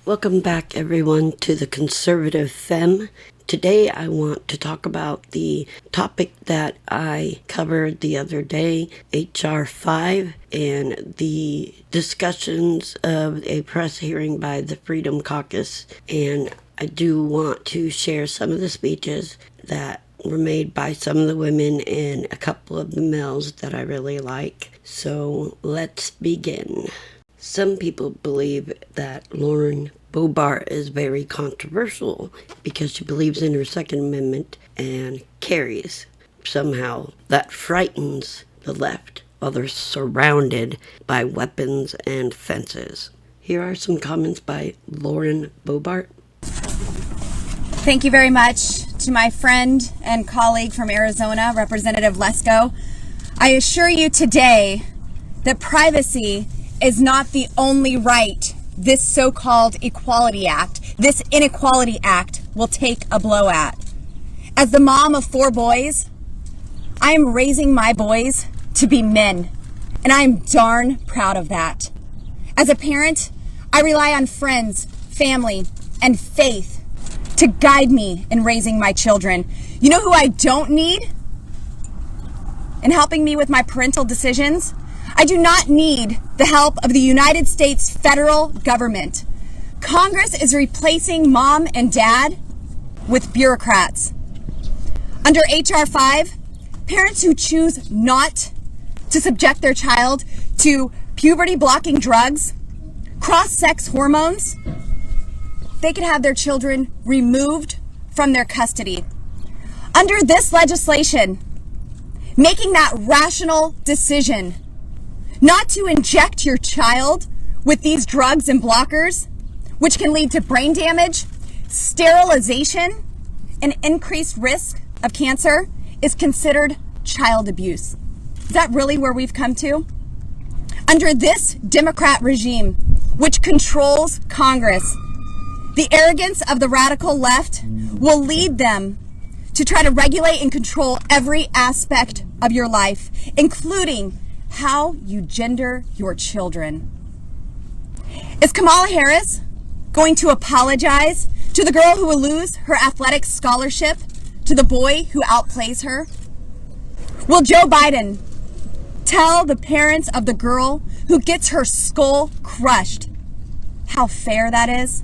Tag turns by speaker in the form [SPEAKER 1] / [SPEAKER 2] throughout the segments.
[SPEAKER 1] Welcome back, everyone, to the Conservative Femme. Today I want to talk about the topic that I covered the other day, H.R. 5, and the discussions of a press hearing by the Freedom Caucus. And I do want to share some of the speeches that were made by some of the women and a couple of the males that I really like. So let's begin. Some people believe that Lauren Bobart is very controversial because she believes in her Second Amendment and carries. Somehow that frightens the left while they're surrounded by weapons and fences. Here are some comments by Lauren Bobart.
[SPEAKER 2] Thank you very much to my friend and colleague from Arizona, Representative Lesko. I assure you today that privacy is not the only right this so-called Equality Act, this Inequality Act, will take a blow at. As the mom of 4 boys, I am raising my boys to be men, and I am darn proud of that. As a parent, I rely on friends, family, and faith to guide me in raising my children. You know who I don't need in helping me with my parental decisions? I do not need the help of the United States federal government. Congress is replacing mom and dad with bureaucrats. Under H.R. 5, parents who choose not to subject their child to puberty-blocking drugs, cross-sex hormones, they could have their children removed from their custody. Under this legislation, making that rational decision not to inject your child with these drugs and blockers, which can lead to brain damage, sterilization, and increased risk of cancer, is considered child abuse. Is that really where we've come to? Under this Democrat regime, which controls Congress, the arrogance of the radical left will lead them to try to regulate and control every aspect of your life, including how you gender your children. Is Kamala Harris going to apologize to the girl who will lose her athletic scholarship to the boy who outplays her? Will Joe Biden tell the parents of the girl who gets her skull crushed how fair that is?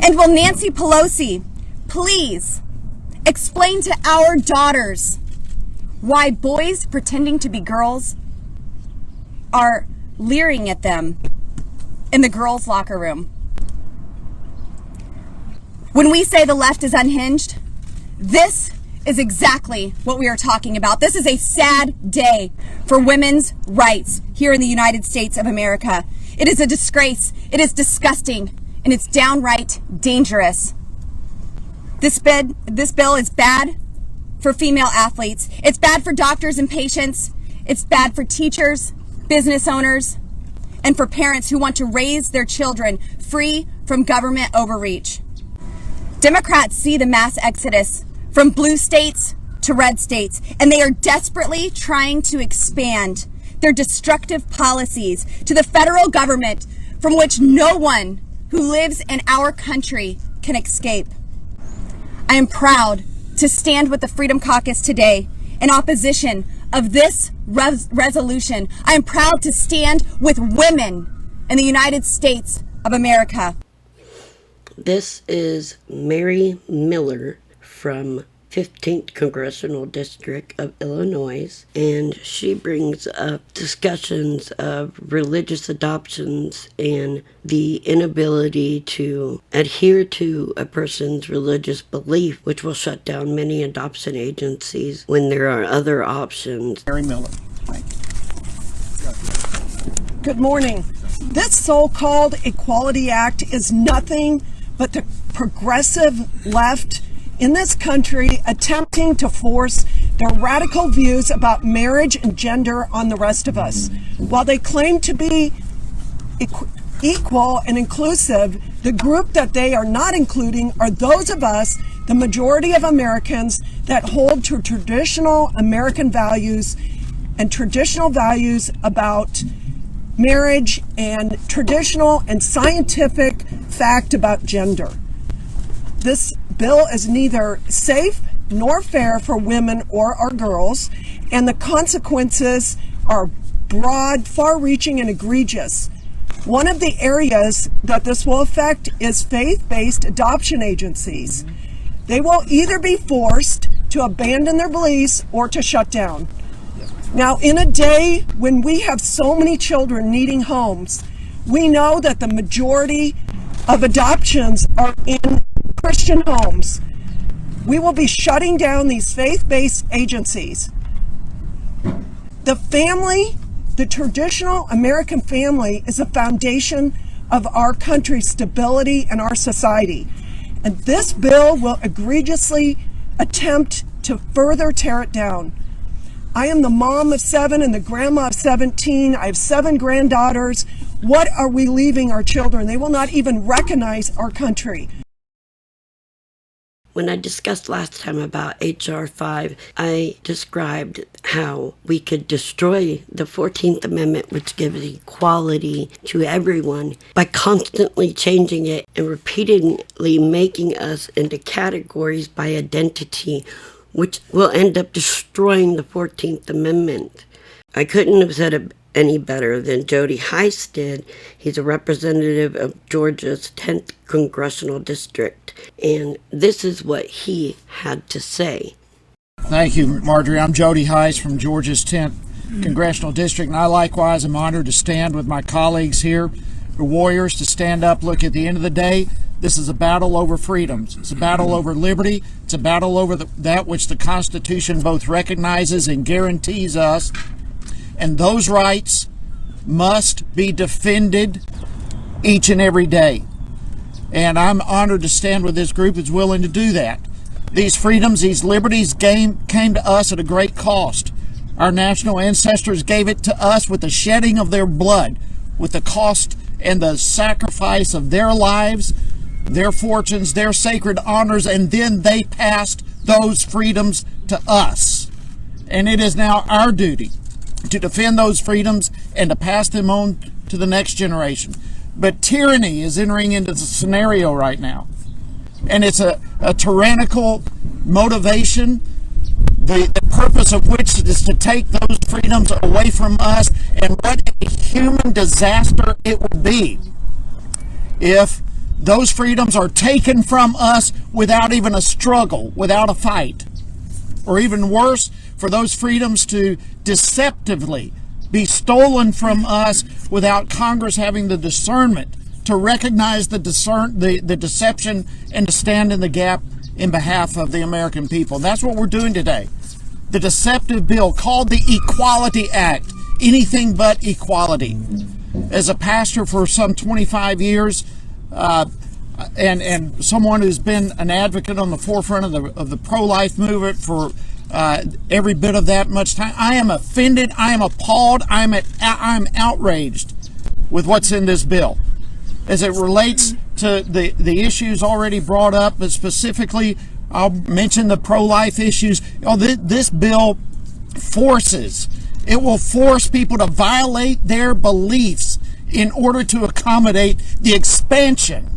[SPEAKER 2] And will Nancy Pelosi please explain to our daughters why boys pretending to be girls are leering at them in the girls' locker room? When we say the left is unhinged, this is exactly what we are talking about. This is a sad day for women's rights here in the United States of America. It is a disgrace, it is disgusting, and it's downright dangerous. This bill is bad for female athletes. It's bad for doctors and patients. It's bad for teachers, business owners, and for parents who want to raise their children free from government overreach. Democrats see the mass exodus from blue states to red states, and they are desperately trying to expand their destructive policies to the federal government, from which no one who lives in our country can escape. I am proud to stand with the Freedom Caucus today in opposition of this resolution. I am proud to stand with women in the United States of America.
[SPEAKER 1] This is Mary Miller from 15th Congressional District of Illinois, and she brings up discussions of religious adoptions and the inability to adhere to a person's religious belief, which will shut down many adoption agencies when there are other options.
[SPEAKER 3] Mary Miller.
[SPEAKER 4] Good morning. This so-called Equality Act is nothing but the progressive left in this country attempting to force their radical views about marriage and gender on the rest of us. While they claim to be equal and inclusive, the group that they are not including are those of us, the majority of Americans, that hold to traditional American values and traditional values about marriage and traditional and scientific fact about gender. This bill is neither safe nor fair for women or our girls, and the consequences are broad, far-reaching, and egregious. One of the areas that this will affect is faith-based adoption agencies. They will either be forced to abandon their beliefs or to shut down. Now, in a day when we have so many children needing homes, we know that the majority of adoptions are in Christian homes. We will be shutting down these faith-based agencies. The family, the traditional American family, is the foundation of our country's stability and our society. And this bill will egregiously attempt to further tear it down. I am the mom of 7 and the grandma of 17. I have 7 granddaughters. What are we leaving our children? They will not even recognize our country.
[SPEAKER 1] When I discussed last time about H.R. 5, I described how we could destroy the 14th Amendment, which gives equality to everyone, by constantly changing it and repeatedly making us into categories by identity, which will end up destroying the 14th Amendment. I couldn't have said it any better than Jody Heetz did. He's a representative of Georgia's 10th Congressional District, and this is what he had to say.
[SPEAKER 3] Thank you, Marjorie. I'm Jody Heetz from Georgia's 10th Congressional District, and I likewise am honored to stand with my colleagues here, the warriors, to stand up. Look, at the end of the day, this is a battle over freedoms. It's a battle over liberty. It's a battle over that which the Constitution both recognizes and guarantees us. And those rights must be defended each and every day. And I'm honored to stand with this group that's willing to do that. These freedoms, these liberties came to us at a great cost. Our national ancestors gave it to us with the shedding of their blood, with the cost and the sacrifice of their lives, their fortunes, their sacred honors, and then they passed those freedoms to us. And it is now our duty to defend those freedoms and to pass them on to the next generation. But tyranny is entering into the scenario right now. And it's a tyrannical motivation, the purpose of which is to take those freedoms away from us. And what a human disaster it would be if those freedoms are taken from us without even a struggle, without a fight. Or even worse, for those freedoms to deceptively be stolen from us without Congress having the discernment to recognize the deception and to stand in the gap in behalf of the American people. That's what we're doing today. The deceptive bill called the Equality Act, anything but equality. As a pastor for some 25 years, and someone who's been an advocate on the forefront of the pro-life movement for every bit of that much time, I am offended, I am appalled, I'm outraged with what's in this bill. As it relates to the issues already brought up, but specifically, I'll mention the pro-life issues. This bill will force people to violate their beliefs in order to accommodate the expansion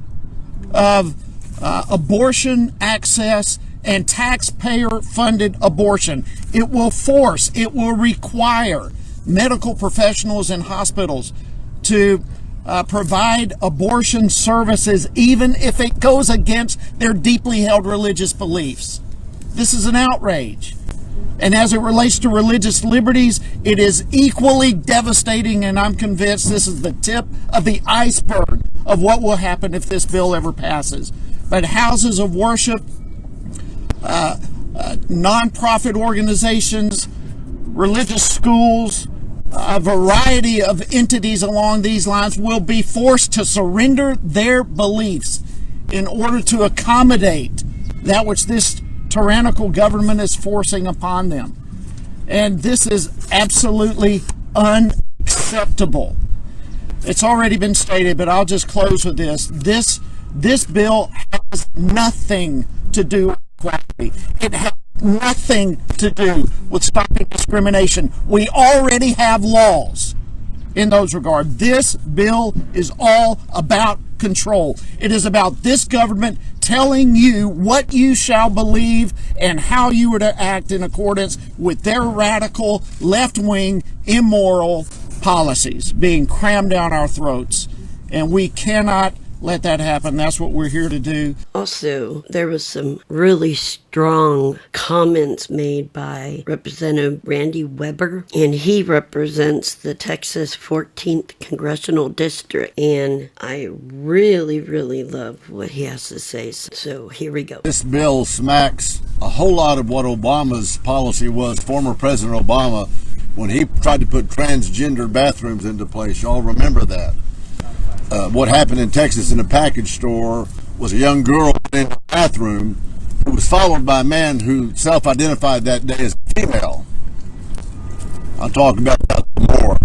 [SPEAKER 3] of abortion access and taxpayer-funded abortion. It will require medical professionals in hospitals to provide abortion services, even if it goes against their deeply held religious beliefs. This is an outrage. And as it relates to religious liberties, it is equally devastating, and I'm convinced this is the tip of the iceberg of what will happen if this bill ever passes. But houses of worship, nonprofit organizations, religious schools, a variety of entities along these lines will be forced to surrender their beliefs in order to accommodate that which this tyrannical government is forcing upon them. And this is absolutely unacceptable. It's already been stated, but I'll just close with this. This bill has nothing to do with equality. It has nothing to do with stopping discrimination. We already have laws in those regards. This bill is all about control. It is about this government telling you what you shall believe and how you are to act in accordance with their radical, left-wing, immoral policies being crammed down our throats. And we cannot let that happen. That's what we're here to do.
[SPEAKER 1] Also, there was some really strong comments made by Representative Randy Weber, and he represents the Texas 14th Congressional District, and I really, really love what he has to say. So here we go.
[SPEAKER 5] This bill smacks a whole lot of what Obama's policy was, former President Obama, when he tried to put transgender bathrooms into place. Y'all remember that? What happened in Texas in a package store was a young girl in the bathroom who was followed by a man who self-identified that day as female. I'll talk about that more.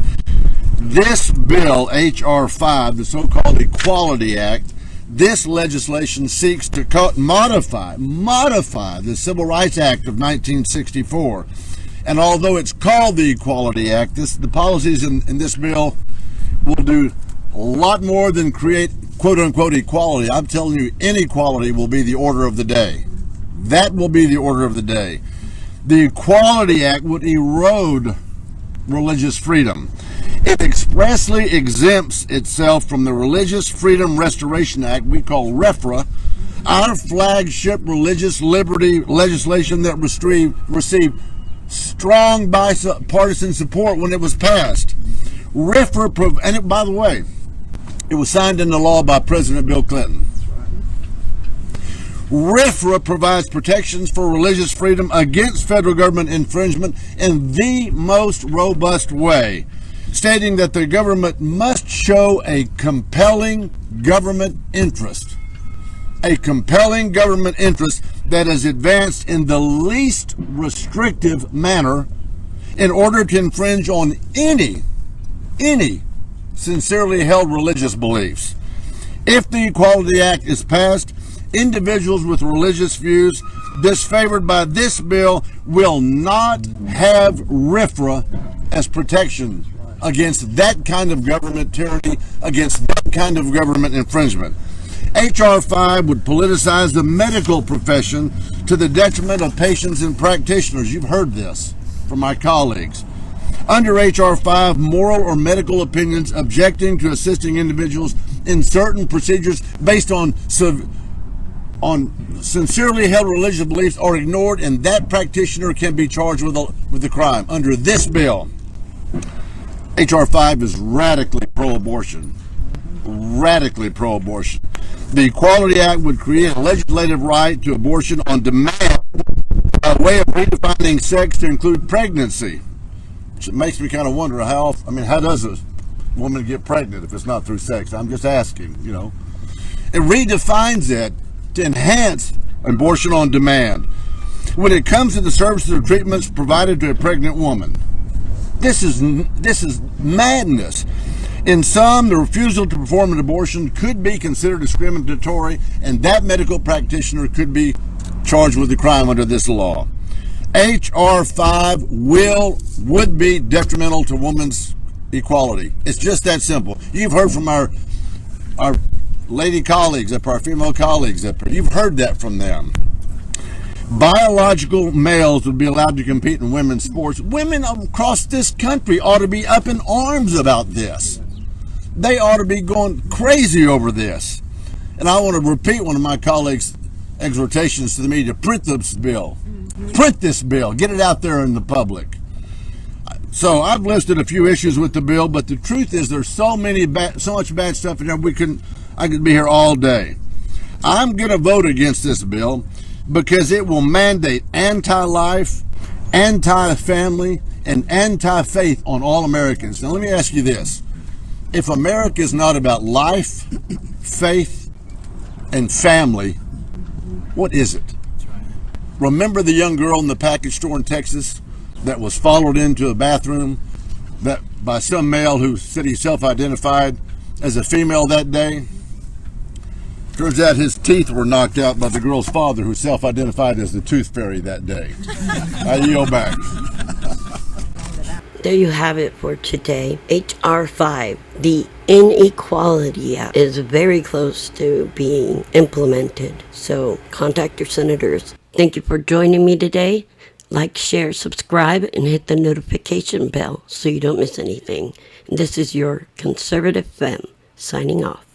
[SPEAKER 5] This bill, H.R. 5, the so-called Equality Act, this legislation seeks to modify the Civil Rights Act of 1964. And although it's called the Equality Act, the policies in this bill will do a lot more than create quote-unquote equality. I'm telling you, inequality will be the order of the day. That will be the order of the day. The Equality Act would erode religious freedom. It expressly exempts itself from the Religious Freedom Restoration Act we call RFRA, our flagship religious liberty legislation that received strong bipartisan support when it was passed. RFRA, and by the way, it was signed into law by President Bill Clinton. RFRA provides protections for religious freedom against federal government infringement in the most robust way, stating that the government must show a compelling government interest. A compelling government interest that is advanced in the least restrictive manner in order to infringe on any sincerely held religious beliefs. If the Equality Act is passed, individuals with religious views disfavored by this bill will not have RFRA as protection against that kind of government tyranny, against that kind of government infringement. H.R. 5 would politicize the medical profession to the detriment of patients and practitioners. You've heard this from my colleagues. Under H.R. 5, moral or medical opinions objecting to assisting individuals in certain procedures based on sincerely held religious beliefs are ignored, and that practitioner can be charged with the crime. Under this bill, H.R. 5 is radically pro-abortion. Radically pro-abortion. The Equality Act would create a legislative right to abortion on demand, a way of redefining sex to include pregnancy. It makes me kind of wonder how does a woman get pregnant if it's not through sex? I'm just asking, It redefines it to enhance abortion on demand. When it comes to the services or treatments provided to a pregnant woman, this is madness. In some, the refusal to perform an abortion could be considered discriminatory, and that medical practitioner could be charged with the crime under this law. H.R. 5 would be detrimental to women's equality. It's just that simple. You've heard from our lady colleagues, our female colleagues, you've heard that from them. Biological males would be allowed to compete in women's sports. Women across this country ought to be up in arms about this. They ought to be going crazy over this. And I want to repeat one of my colleagues' exhortations to the media: print this bill. Print this bill. Get it out there in the public. So I've listed a few issues with the bill, but the truth is there's so much bad stuff in there. I could be here all day. I'm going to vote against this bill because it will mandate anti-life, anti-family, and anti-faith on all Americans. Now let me ask you this. If America is not about life, faith, and family, what is it? Remember the young girl in the package store in Texas that was followed into a bathroom by some male who said he self-identified as a female that day? Turns out his teeth were knocked out by the girl's father, who self-identified as the tooth fairy that day. I yield back.
[SPEAKER 1] there you have it for today. H.R. 5, the Inequality Act, is very close to being implemented. So contact your senators. Thank you for joining me today. Like, share, subscribe, and hit the notification bell so you don't miss anything. And this is your Conservative Femme signing off.